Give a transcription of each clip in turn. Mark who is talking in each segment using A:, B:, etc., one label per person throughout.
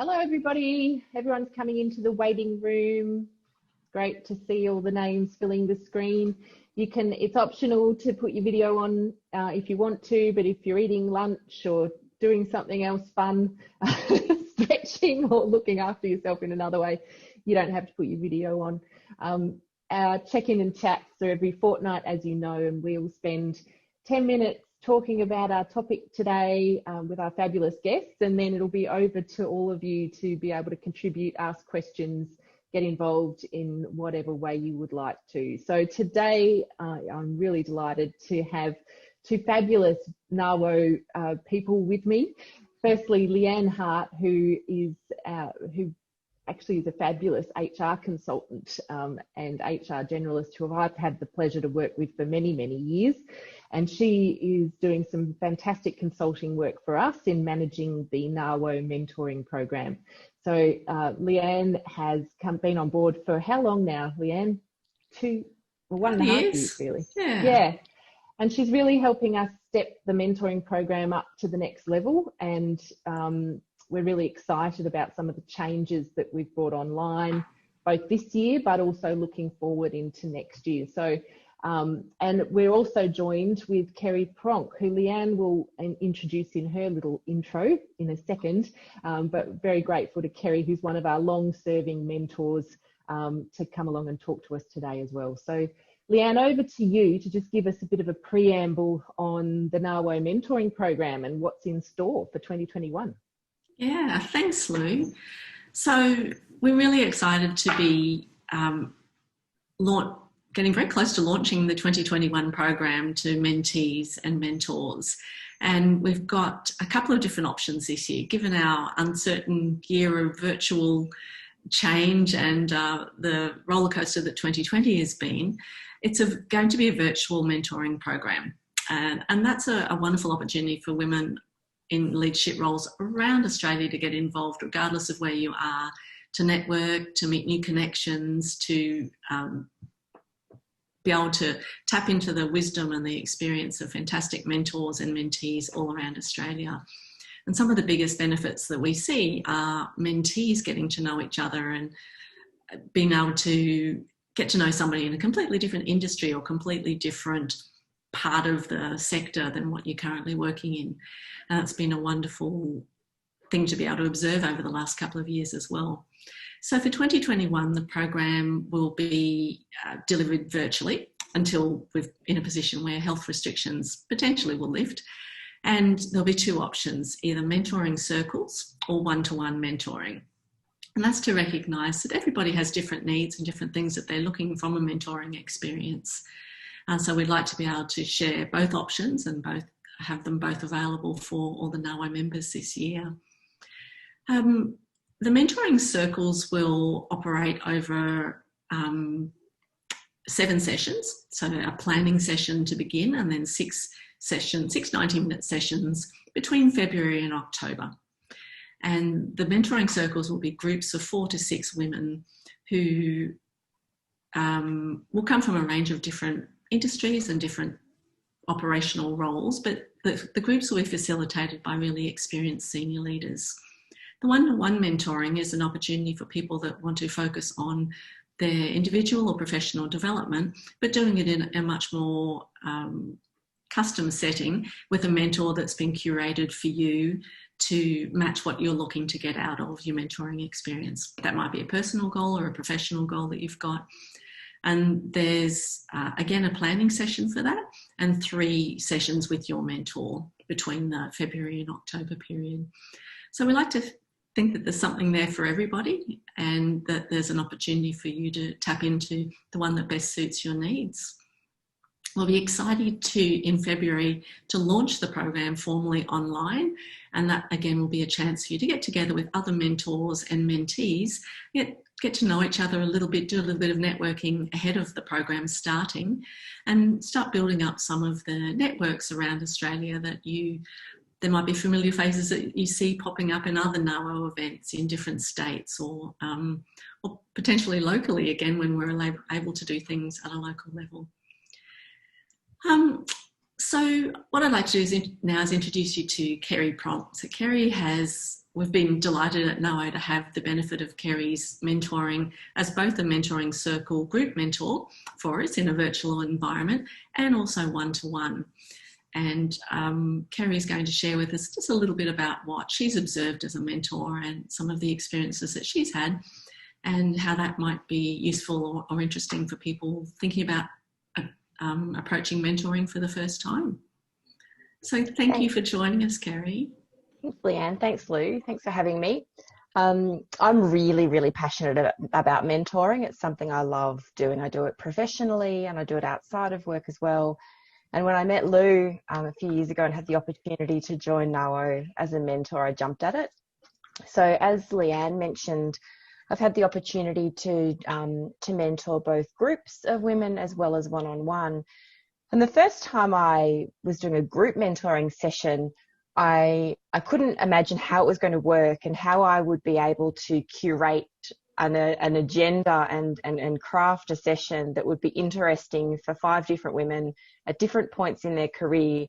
A: Hello, everybody. Everyone's coming into the waiting room. Great to see all the names filling the screen. It's optional to put your video on if you want to, but if you're eating lunch or doing something else fun, stretching or looking after yourself in another way, you don't have to put your video on. Our check-in and chats are every fortnight, as you know, and we'll spend 10 minutes talking about our topic today with our fabulous guests, and then it'll be over to all of you to be able to contribute, ask questions, get involved in whatever way you would like to. So today I'm really delighted to have two fabulous NAWO people with me. Firstly, Leanne Hart, who actually is a fabulous HR consultant and HR generalist who I've had the pleasure to work with for many, many years. And she is doing some fantastic consulting work for us in managing the NAWO Mentoring program. So Leanne has been on board for how long now, Leanne? 1.5 years, really. Yeah. And she's really helping us step the mentoring program up to the next level. And we're really excited about some of the changes that we've brought online, both this year, but also looking forward into next year. So, and we're also joined with Kerry Pronk, who Leanne will introduce in her little intro in a second, but very grateful to Kerry, who's one of our long-serving mentors, to come along and talk to us today as well. So Leanne, over to you to just give us a bit of a preamble on the NAWO Mentoring program and what's in store for 2021.
B: Yeah, thanks, Lou. So we're really excited to be getting very close to launching the 2021 program to mentees and mentors. And we've got a couple of different options this year, given our uncertain year of virtual change and the roller coaster that 2020 has been. It's going to be a virtual mentoring program. And that's a wonderful opportunity for women in leadership roles around Australia to get involved, regardless of where you are, to network, to meet new connections, to be able to tap into the wisdom and the experience of fantastic mentors and mentees all around Australia. And some of the biggest benefits that we see are mentees getting to know each other and being able to get to know somebody in a completely different industry or completely different part of the sector than what you're currently working in. And it's been a wonderful thing to be able to observe over the last couple of years as well. So for 2021, the program will be delivered virtually until we're in a position where health restrictions potentially will lift. And there'll be two options, either mentoring circles or one-to-one mentoring. And that's to recognise that everybody has different needs and different things that they're looking from a mentoring experience. So we'd like to be able to share both options and have them both available for all the NAWO members this year. The mentoring circles will operate over 7 sessions, so a planning session to begin, and then 6 90-minute sessions between February and October. And the mentoring circles will be groups of 4 to 6 women who will come from a range of different industries and different operational roles, but the groups will be facilitated by really experienced senior leaders. The one-to-one mentoring is an opportunity for people that want to focus on their individual or professional development, but doing it in a much more custom setting with a mentor that's been curated for you to match what you're looking to get out of your mentoring experience. That might be a personal goal or a professional goal that you've got. And there's, again, a planning session for that and 3 sessions with your mentor between the February and October period. So we like to think that there's something there for everybody and that there's an opportunity for you to tap into the one that best suits your needs. We'll be excited in February to launch the program formally online, and that again will be a chance for you to get together with other mentors and mentees, get to know each other a little bit, do a little bit of networking ahead of the program starting, and start building up some of the networks around Australia that there might be familiar faces that you see popping up in other NAWO events in different states or potentially locally again when we're able to do things at a local level. So what I'd like to do is now is introduce you to Kerry Pronk. So we've been delighted at NAWO to have the benefit of Kerry's mentoring as both a mentoring circle group mentor for us in a virtual environment and also one-to-one. And Kerry is going to share with us just a little bit about what she's observed as a mentor and some of the experiences that she's had and how that might be useful or interesting for people thinking about approaching mentoring for the first time. So thank you for joining us, Kerry.
C: Thanks, Leanne. Thanks, Lou. Thanks for having me. I'm really, really passionate about mentoring. It's something I love doing. I do it professionally and I do it outside of work as well. And when I met Lou a few years ago and had the opportunity to join NAWO as a mentor, I jumped at it. So as Leanne mentioned, I've had the opportunity to mentor both groups of women as well as one-on-one. And the first time I was doing a group mentoring session, I couldn't imagine how it was going to work and how I would be able to curate an agenda and craft a session that would be interesting for 5 different women at different points in their career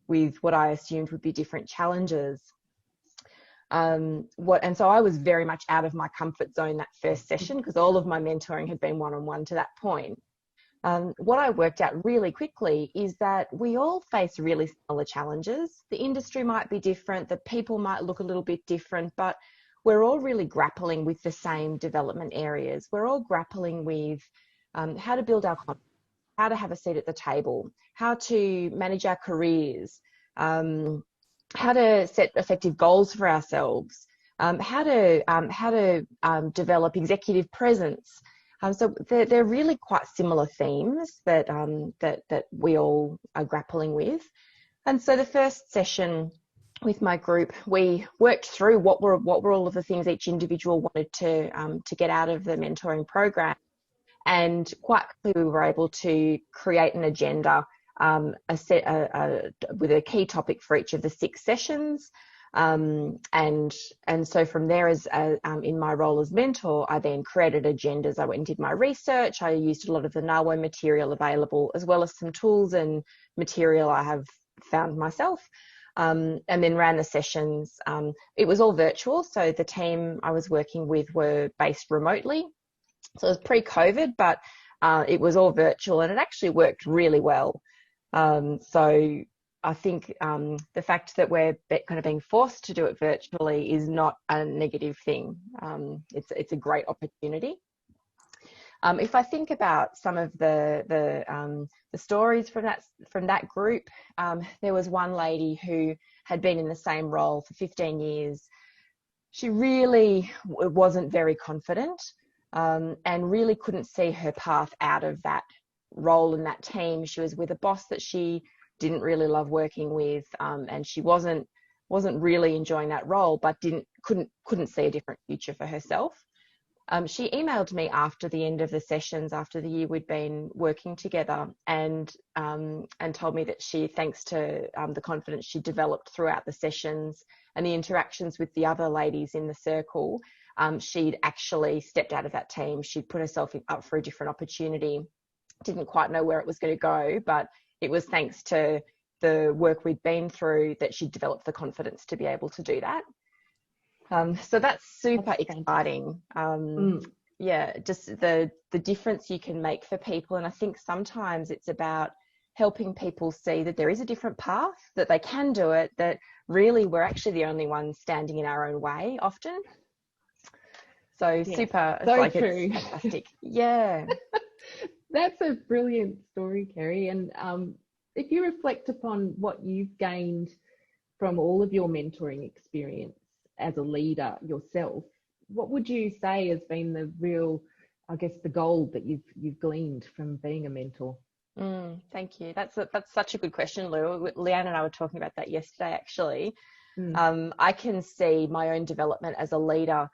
C: with what I assumed would be different challenges. And so I was very much out of my comfort zone that first session because all of my mentoring had been one-on-one to that point. What I worked out really quickly is that we all face really similar challenges. The industry might be different, the people might look a little bit different, but we're all really grappling with the same development areas. We're all grappling with how to build our confidence, how to have a seat at the table, how to manage our careers, how to set effective goals for ourselves, how to develop executive presence. So they're really quite similar themes that we all are grappling with. And so the first session with my group, we worked through what were all of the things each individual wanted to get out of the mentoring program, and quite quickly we were able to create an agenda, with a key topic for each of the 6 sessions. And so from there, as in my role as mentor, I then created agendas. I went and did my research. I used a lot of the NAWO material available, as well as some tools and material I have found myself, and then ran the sessions. It was all virtual, so the team I was working with were based remotely. So it was pre-COVID, but it was all virtual, and it actually worked really well. So I think the fact that we're kind of being forced to do it virtually is not a negative thing. It's a great opportunity. If I think about some of the stories from that group, there was one lady who had been in the same role for 15 years. She really wasn't very confident, and really couldn't see her path out of that role in that team. She was with a boss that she didn't really love working with, and she wasn't really enjoying that role, but couldn't see a different future for herself. She emailed me after the end of the sessions, after the year we'd been working together, and told me that thanks to the confidence she developed throughout the sessions and the interactions with the other ladies in the circle, she'd actually stepped out of that team. She'd put herself up for a different opportunity. Didn't quite know where it was going to go, but it was thanks to the work we'd been through that she developed the confidence to be able to do that. So that's super exciting. Yeah, just the difference you can make for people. And I think sometimes it's about helping people see that there is a different path, that they can do it, that really we're actually the only ones standing in our own way often. So yeah, super,
A: so true.
C: It's fantastic. Yeah.
A: That's a brilliant story, Kerry. And if you reflect upon what you've gained from all of your mentoring experience as a leader yourself, what would you say has been the real, I guess, the gold that you've gleaned from being a mentor?
C: Thank you. That's such a good question, Lou. Leanne and I were talking about that yesterday, actually. I can see my own development as a leader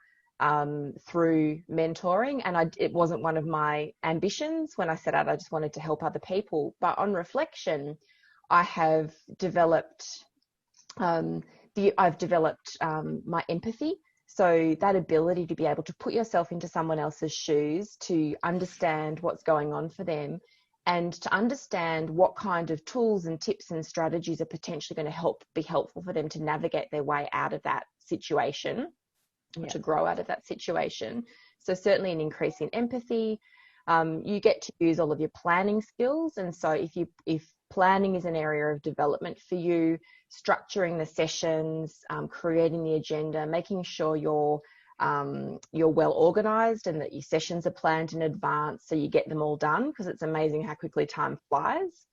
C: through mentoring, and it wasn't one of my ambitions when I set out. I just wanted to help other people. But on reflection, I have developed my empathy. So that ability to be able to put yourself into someone else's shoes, to understand what's going on for them, and to understand what kind of tools and tips and strategies are potentially going to be helpful for them to navigate their way out of that situation, or to grow out of that situation. So certainly an increase in empathy. You get to use all of your planning skills. And so if planning is an area of development for you, structuring the sessions, creating the agenda, making sure you're well organized and that your sessions are planned in advance so you get them all done, because it's amazing how quickly time flies.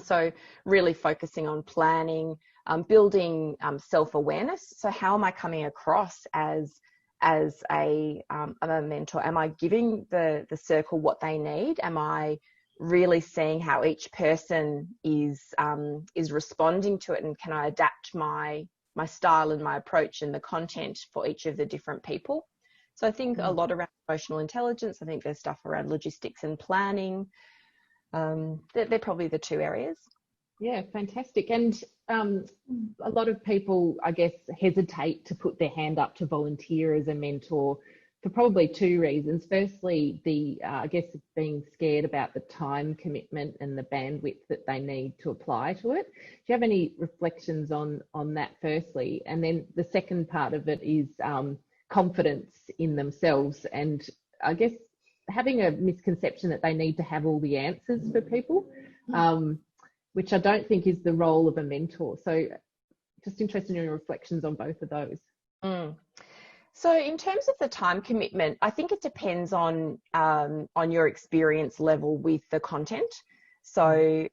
C: So really focusing on planning, building self-awareness. So how am I coming across as a mentor? Am I giving the circle what they need? Am I really seeing how each person is responding to it, and can I adapt my style and my approach and the content for each of the different people? So I think a lot around emotional intelligence. I think there's stuff around logistics and planning. They're probably the two areas.
A: Yeah, fantastic. And a lot of people, I guess, hesitate to put their hand up to volunteer as a mentor for probably two reasons. Firstly, I guess being scared about the time commitment and the bandwidth that they need to apply to it. Do you have any reflections on that firstly? And then the second part of it is confidence in themselves, and I guess having a misconception that they need to have all the answers for people, which I don't think is the role of a mentor. So just interested in your reflections on both of those.
C: So in terms of the time commitment, I think it depends on your experience level with the content. So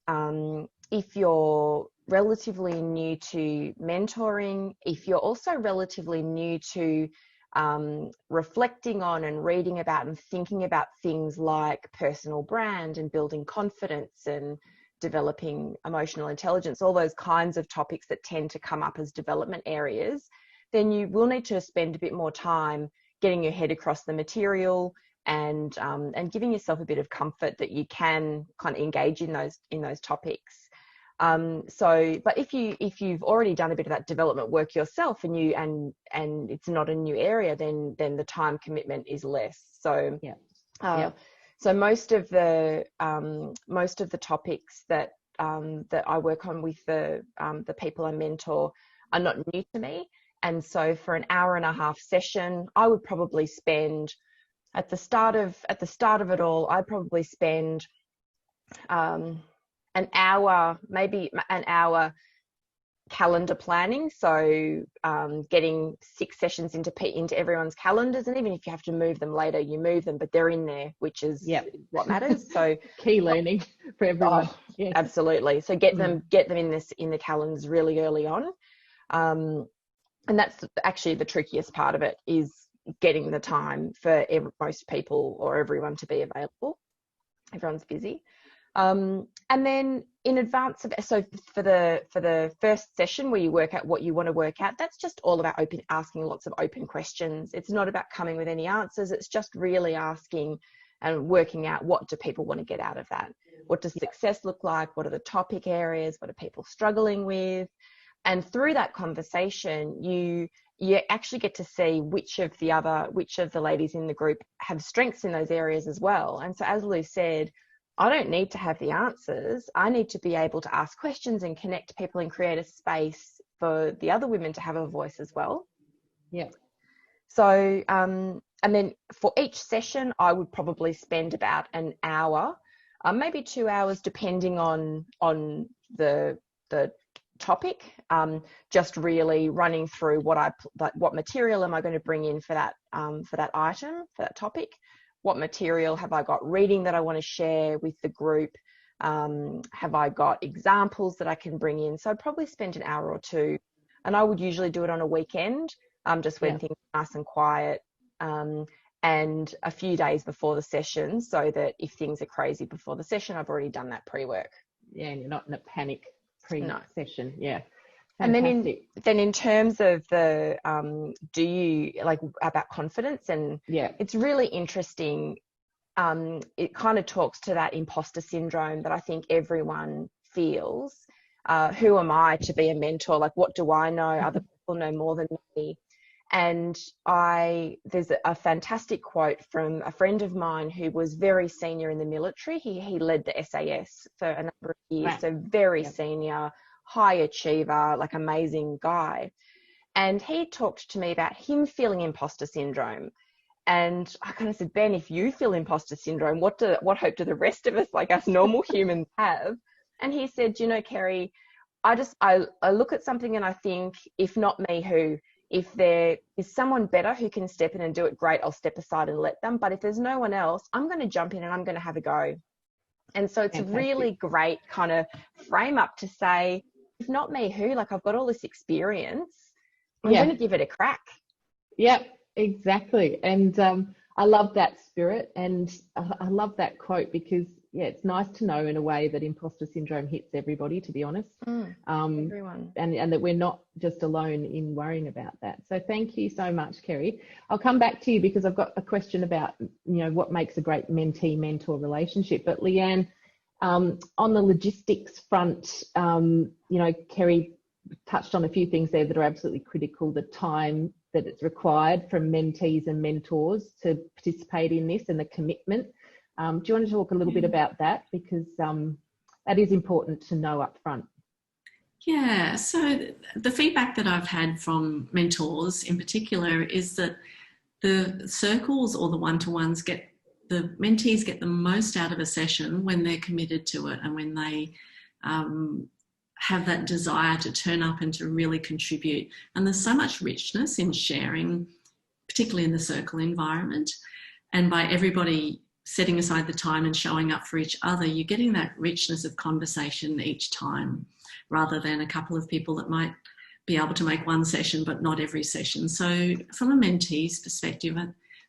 C: if you're relatively new to mentoring, if you're also relatively new to reflecting on and reading about and thinking about things like personal brand and building confidence and developing emotional intelligence, all those kinds of topics that tend to come up as development areas, then you will need to spend a bit more time getting your head across the material and giving yourself a bit of comfort that you can kind of engage in those topics. But if you've already done a bit of that development work yourself and it's not a new area, then the time commitment is less. So so most of the topics that I work on with the people I mentor are not new to me. And so for an hour and a half session, I would probably spend at the start of it all, I'd probably spend maybe an hour calendar planning. So getting 6 sessions into everyone's calendars, and even if you have to move them later, you move them, but they're in there, which is what matters. So
A: key learning for everyone.
C: Yes. Absolutely. So get them in the calendars really early on. And that's actually the trickiest part of it, is getting the time for most people or everyone to be available. Everyone's busy. And then in advance of, so for the first session where you work out what you want to work out, that's just all about asking lots of open questions. It's not about coming with any answers. It's just really asking and working out, what do people want to get out of that? What does success look like? What are the topic areas? What are people struggling with? And through that conversation, you actually get to see which of the ladies in the group have strengths in those areas as well. And so, as Lou said, I don't need to have the answers. I need to be able to ask questions and connect people and create a space for the other women to have a voice as well.
A: Yeah.
C: So, and then for each session, I would probably spend about an hour, maybe 2 hours, depending on the topic, just really running through what material am I going to bring in for that item, for that topic. What material have I got reading that I want to share with the group? Have I got examples that I can bring in? So I'd probably spend an hour or two, and I would usually do it on a weekend, just when things are nice and quiet, and a few days before the session, so that if things are crazy before the session, I've already done that pre-work.
A: Yeah, and you're not in a panic pre-session. Yeah.
C: Fantastic. And then in terms of the do you like about confidence, and it's really interesting. It kind of talks to that imposter syndrome that I think everyone feels. Who am I to be a mentor? Like, what do I know? Other people know more than me. And there's a fantastic quote from a friend of mine who was very senior in the military. He led the SAS for a number of years,
A: Right.
C: so very senior, high achiever, like amazing guy. And he talked to me about him feeling imposter syndrome. And I kind of said, Ben, if you feel imposter syndrome, what hope do the rest of us, like us normal humans, have? And he said, you know, Kerry, I look at something and I think, if not me, who? If there is someone better who can step in and do it, great, I'll step aside and let them. But if there's no one else, I'm going to jump in and I'm going to have a go. And so it's a really great kind of frame up to say, if not me, who? Like, I've got all this experience. I'm going to give it a crack.
A: Yep, exactly. And I love that spirit, and I love that quote, because it's nice to know in a way that imposter syndrome hits everybody, to be honest.
C: Everyone.
A: And that we're not just alone in worrying about that. So thank you so much, Kerry. I'll come back to you because I've got a question about, you know, what makes a great mentee-mentor relationship. But Leanne, on the logistics front, you know, Kerry touched on a few things there that are absolutely critical. The time that it's required from mentees and mentors to participate in this, and the commitment. Do you want to talk a little bit about that? Because that is important to know up front.
B: Yeah, so the feedback that I've had from mentors in particular is that the circles or the one-to-ones the mentees get the most out of a session when they're committed to it, and when they have that desire to turn up and to really contribute. And there's so much richness in sharing, particularly in the circle environment. And by everybody setting aside the time and showing up for each other, you're getting that richness of conversation each time, rather than a couple of people that might be able to make one session but not every session. So from a mentee's perspective,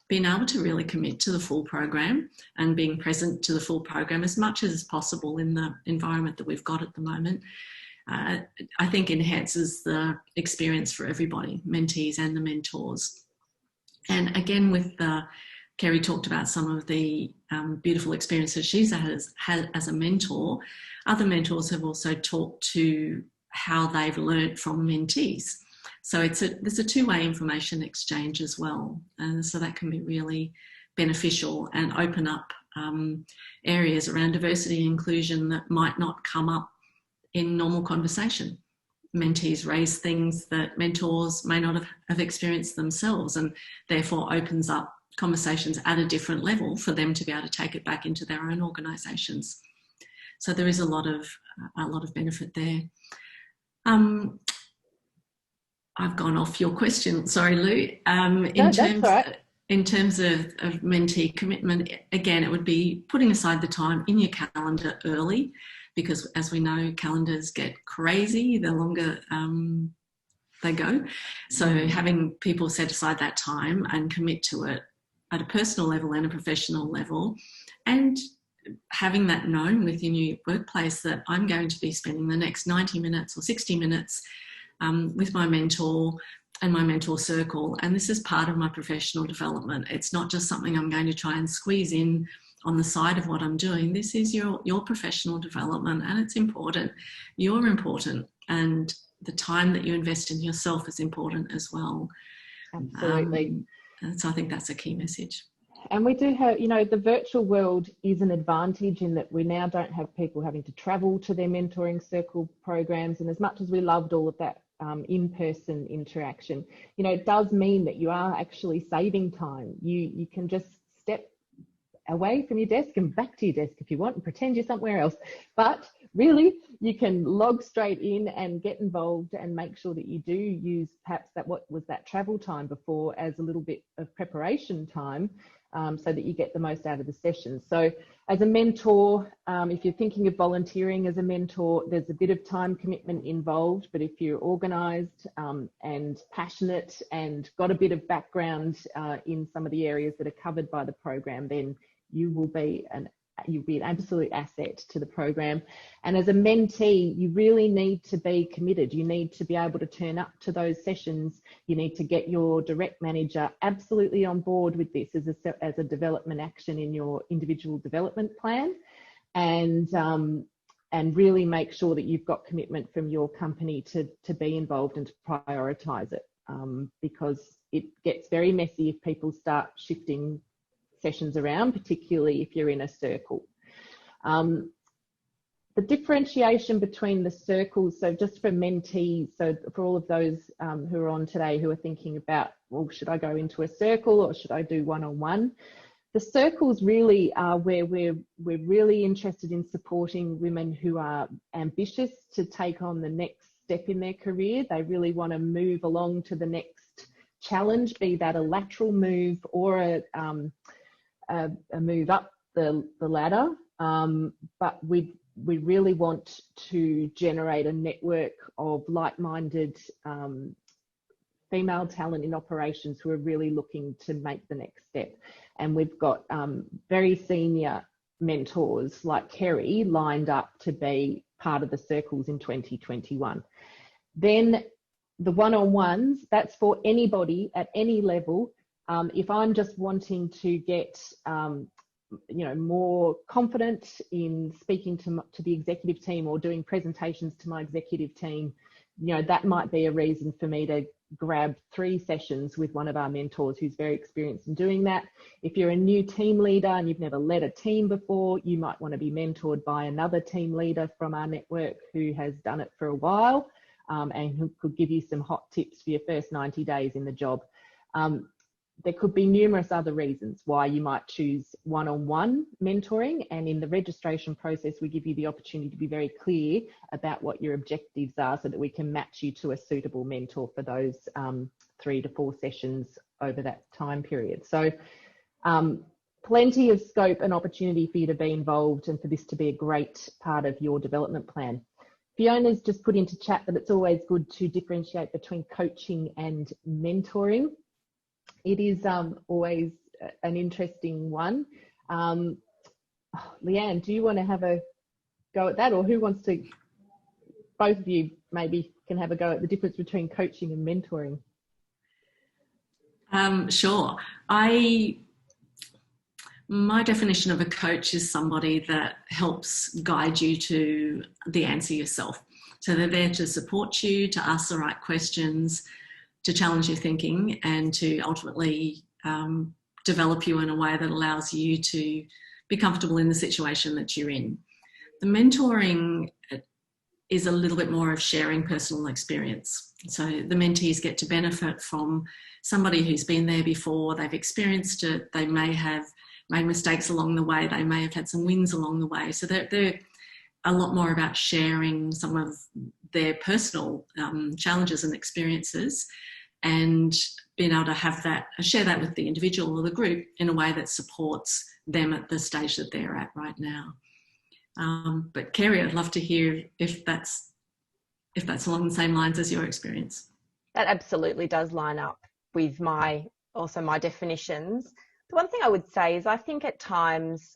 B: being able to really commit to the full program and being present to the full program as much as possible in the environment that we've got at the moment, I think enhances the experience for everybody, mentees and the mentors. And again, Kerry talked about some of the beautiful experiences she's had as a mentor. Other mentors have also talked to how they've learnt from mentees. So there's a two-way information exchange as well. And so that can be really beneficial and open up areas around diversity and inclusion that might not come up in normal conversation. Mentees raise things that mentors may not have experienced themselves, and therefore opens up conversations at a different level for them to be able to take it back into their own organisations. So there is a lot of benefit there. I've gone off your question. Sorry, Lou. In terms of mentee commitment, again, it would be putting aside the time in your calendar early, because as we know, calendars get crazy the longer they go. So having people set aside that time and commit to it at a personal level and a professional level, and having that known within your workplace that I'm going to be spending the next 90 minutes or 60 minutes with my mentor and my mentor circle, and this is part of my professional development. It's not just something I'm going to try and squeeze in on the side of what I'm doing. This is your professional development, and it's important. You're important, and the time that you invest in yourself is important as well.
A: Absolutely.
B: And so I think that's a key message.
A: And we do have, you know, the virtual world is an advantage in that we now don't have people having to travel to their mentoring circle programs. And as much as we loved all of that in-person interaction, you know, it does mean that you are actually saving time. You can just step away from your desk and back to your desk if you want and pretend you're somewhere else. But really, you can log straight in and get involved and make sure that you do use perhaps that travel time before as a little bit of preparation time, so that you get the most out of the session. So as a mentor, if you're thinking of volunteering as a mentor, there's a bit of time commitment involved, but if you're organised and passionate and got a bit of background in some of the areas that are covered by the program, then you'll be an absolute asset to the program. And as a mentee, you really need to be committed. You need to be able to turn up to those sessions. You need to get your direct manager absolutely on board with this as a development action in your individual development plan, and really make sure that you've got commitment from your company to be involved and to prioritise it. because it gets very messy if people start shifting sessions around, particularly if you're in a circle. The differentiation between the circles, so just for mentees, so for all of those who are on today who are thinking about, well, should I go into a circle or should I do one-on-one? The circles really are where we're really interested in supporting women who are ambitious to take on the next step in their career. They really want to move along to the next challenge, be that a lateral move or a move up the ladder. But we really want to generate a network of like-minded female talent in operations who are really looking to make the next step. And we've got very senior mentors like Kerry lined up to be part of the circles in 2021. Then the one-on-ones, that's for anybody at any level. If I'm just wanting to get more confident in speaking to the executive team or doing presentations to my executive team, that might be a reason for me to grab 3 sessions with one of our mentors who's very experienced in doing that. If you're a new team leader and you've never led a team before, you might want to be mentored by another team leader from our network who has done it for a while and who could give you some hot tips for your first 90 days in the job. There could be numerous other reasons why you might choose one-on-one mentoring, and in the registration process we give you the opportunity to be very clear about what your objectives are so that we can match you to a suitable mentor for those 3 to 4 sessions over that time period. So plenty of scope and opportunity for you to be involved and for this to be a great part of your development plan. Fiona's just put into chat that it's always good to differentiate between coaching and mentoring. It is always an interesting one. Leanne, do you want to have a go at that, or who wants to? Both of you maybe can have a go at the difference between coaching and mentoring.
B: Sure. My definition of a coach is somebody that helps guide you to the answer yourself. So they're there to support you, to ask the right questions, to challenge your thinking, and to ultimately develop you in a way that allows you to be comfortable in the situation that you're in. The mentoring is a little bit more of sharing personal experience. So the mentees get to benefit from somebody who's been there before, they've experienced it, they may have made mistakes along the way, they may have had some wins along the way. So they're a lot more about sharing some of their personal challenges and experiences, and being able to have that, share that with the individual or the group in a way that supports them at the stage that they're at right now. But Kerry, I'd love to hear if that's along the same lines as your experience.
C: That absolutely does line up with my definitions. The one thing I would say is I think at times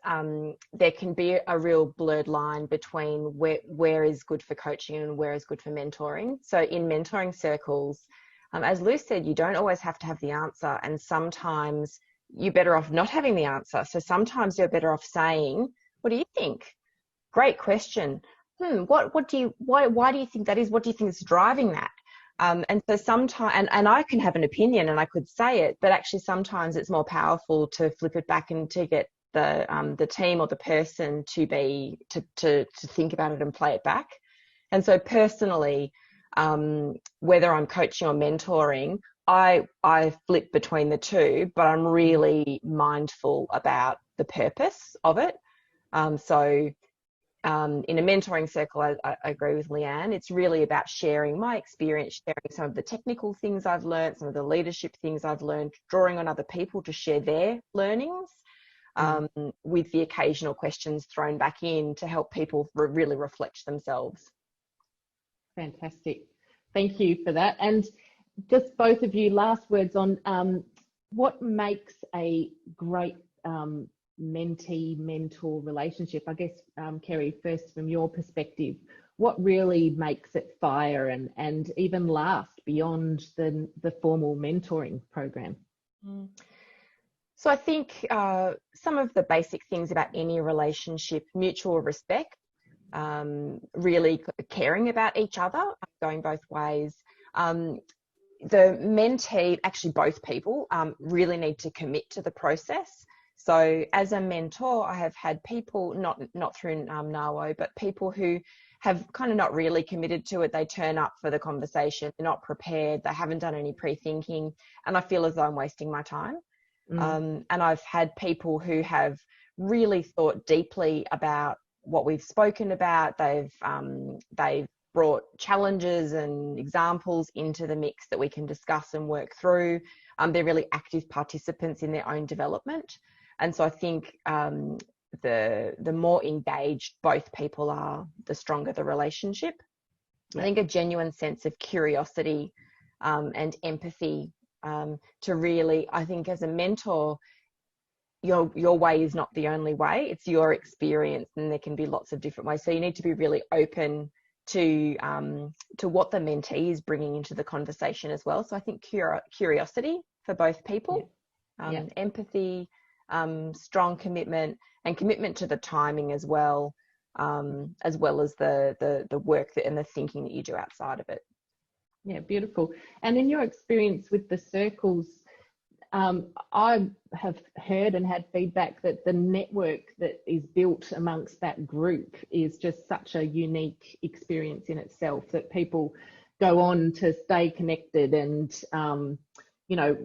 C: there can be a real blurred line between where is good for coaching and where is good for mentoring. So in mentoring circles, as Lou said, you don't always have to have the answer, and sometimes you're better off not having the answer. So sometimes you're better off saying, what do you think? Great question. Why do you think that is? What do you think is driving that? And so sometimes, and I can have an opinion and I could say it, but actually sometimes it's more powerful to flip it back and to get the team or the person to think about it and play it back. And so personally, whether I'm coaching or mentoring, I flip between the two, but I'm really mindful about the purpose of it. In a mentoring circle, I agree with Leanne, it's really about sharing my experience, sharing some of the technical things I've learned, some of the leadership things I've learned, drawing on other people to share their learnings, with the occasional questions thrown back in to help people really reflect themselves.
A: Fantastic. Thank you for that. And just both of you, last words on what makes a great mentee-mentor relationship. I guess, Kerry, first from your perspective, what really makes it fire and even last beyond the formal mentoring program?
C: So I think some of the basic things about any relationship: mutual respect, really caring about each other, going both ways, the mentee, actually both people, really need to commit to the process. So as a mentor, I have had people, not through NAWO, but people who have kind of not really committed to it. They turn up for the conversation, they're not prepared, they haven't done any pre-thinking, and I feel as though I'm wasting my time. And I've had people who have really thought deeply about what we've spoken about. They've brought challenges and examples into the mix that we can discuss and work through. They're really active participants in their own development. And so I think the more engaged both people are, the stronger the relationship. Yeah. I think a genuine sense of curiosity and empathy to really, I think as a mentor, your way is not the only way. It's your experience, and there can be lots of different ways. So you need to be really open to what the mentee is bringing into the conversation as well. So I think curiosity for both people, empathy, strong commitment, and commitment to the timing as well as the work and the thinking that you do outside of it.
A: Yeah, beautiful. And in your experience with the circles, I have heard and had feedback that the network that is built amongst that group is just such a unique experience in itself, that people go on to stay connected. And, you know,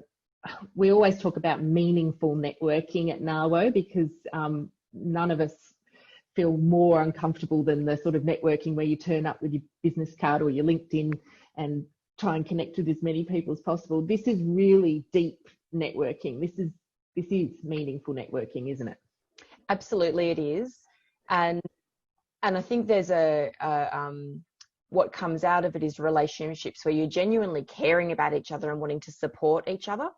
A: we always talk about meaningful networking at NAWO, because none of us feel more uncomfortable than the sort of networking where you turn up with your business card or your LinkedIn and try and connect with as many people as possible. This is really deep networking. This is meaningful networking, isn't it?
C: Absolutely, it is. And I think there's what comes out of it is relationships where you're genuinely caring about each other and wanting to support each other.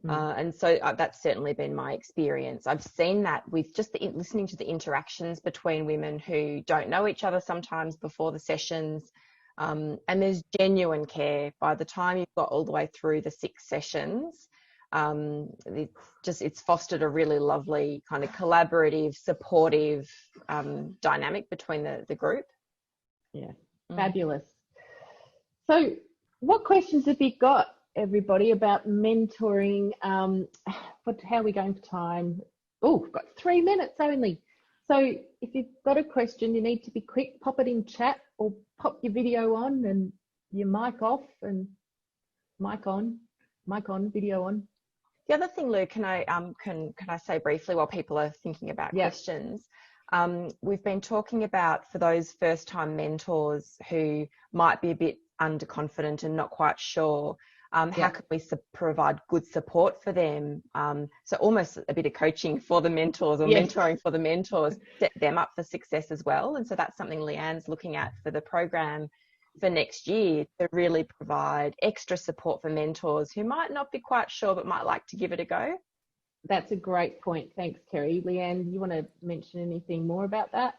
C: And so that's certainly been my experience. I've seen that with just listening to the interactions between women who don't know each other sometimes before the sessions. And there's genuine care. By the time you've got all the way through the 6 sessions, it's fostered a really lovely kind of collaborative, supportive dynamic between the group.
A: Yeah, fabulous. So what questions have you got, everybody, about mentoring? How are we going for time? Oh, we've got 3 minutes only. So if you've got a question, you need to be quick, pop it in chat or pop your video on and your mic off and mic on, video on.
C: The other thing, Lou, can I say briefly while people are thinking about questions? We've been talking about, for those first-time mentors who might be a bit underconfident and not quite sure, how can we provide good support for them? So almost a bit of coaching for the mentors, or mentoring for the mentors, set them up for success as well. And so that's something Leanne's looking at for the program for next year, to really provide extra support for mentors who might not be quite sure but might like to give it a go.
A: That's a great point. Thanks, Kerry. Leanne, you want to mention anything more about that?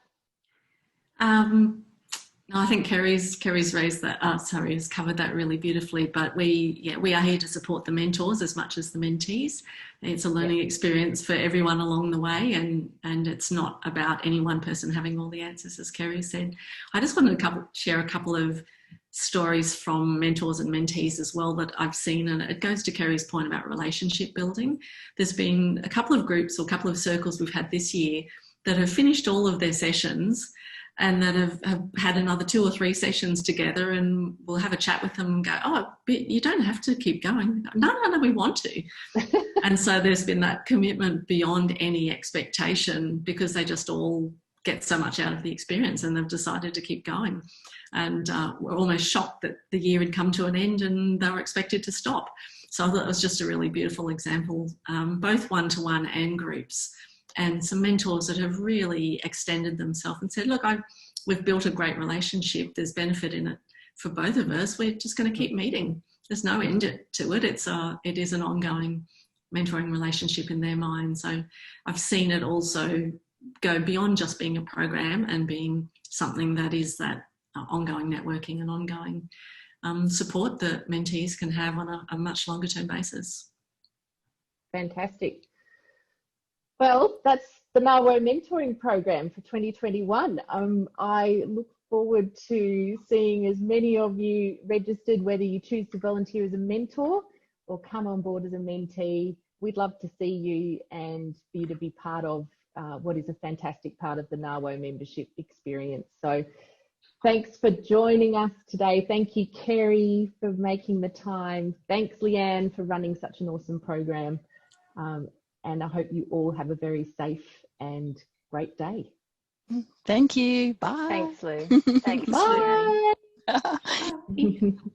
B: No, I think Kerry's raised that. Has covered that really beautifully. But we are here to support the mentors as much as the mentees. It's a learning experience for everyone along the way, and it's not about any one person having all the answers, as Kerry said. I just wanted to share a couple of stories from mentors and mentees as well that I've seen, and it goes to Kerry's point about relationship building. There's been a couple of groups or a couple of circles we've had this year that have finished all of their sessions and that have had another 2 or 3 sessions together, and we'll have a chat with them and go, oh, but you don't have to keep going. No, we want to. And so there's been that commitment beyond any expectation, because they just all get so much out of the experience and they've decided to keep going. And we're almost shocked that the year had come to an end and they were expected to stop. So I thought it was just a really beautiful example, both one-to-one and groups. And some mentors that have really extended themselves and said, look, we've built a great relationship. There's benefit in it for both of us. We're just going to keep meeting. There's no end to it. It is an ongoing mentoring relationship in their mind. So I've seen it also go beyond just being a program and being something that is that ongoing networking and ongoing support that mentees can have on a much longer term basis.
A: Fantastic. Well, that's the NAWO Mentoring Program for 2021. I look forward to seeing as many of you registered, whether you choose to volunteer as a mentor or come on board as a mentee. We'd love to see you and for you to be part of what is a fantastic part of the NAWO membership experience. So thanks for joining us today. Thank you, Kerry, for making the time. Thanks, Leanne, for running such an awesome program. And I hope you all have a very safe and great day.
D: Thank you. Bye.
C: Thanks, Lou. Thanks,
A: Bye.
C: Leanne.
B: Bye.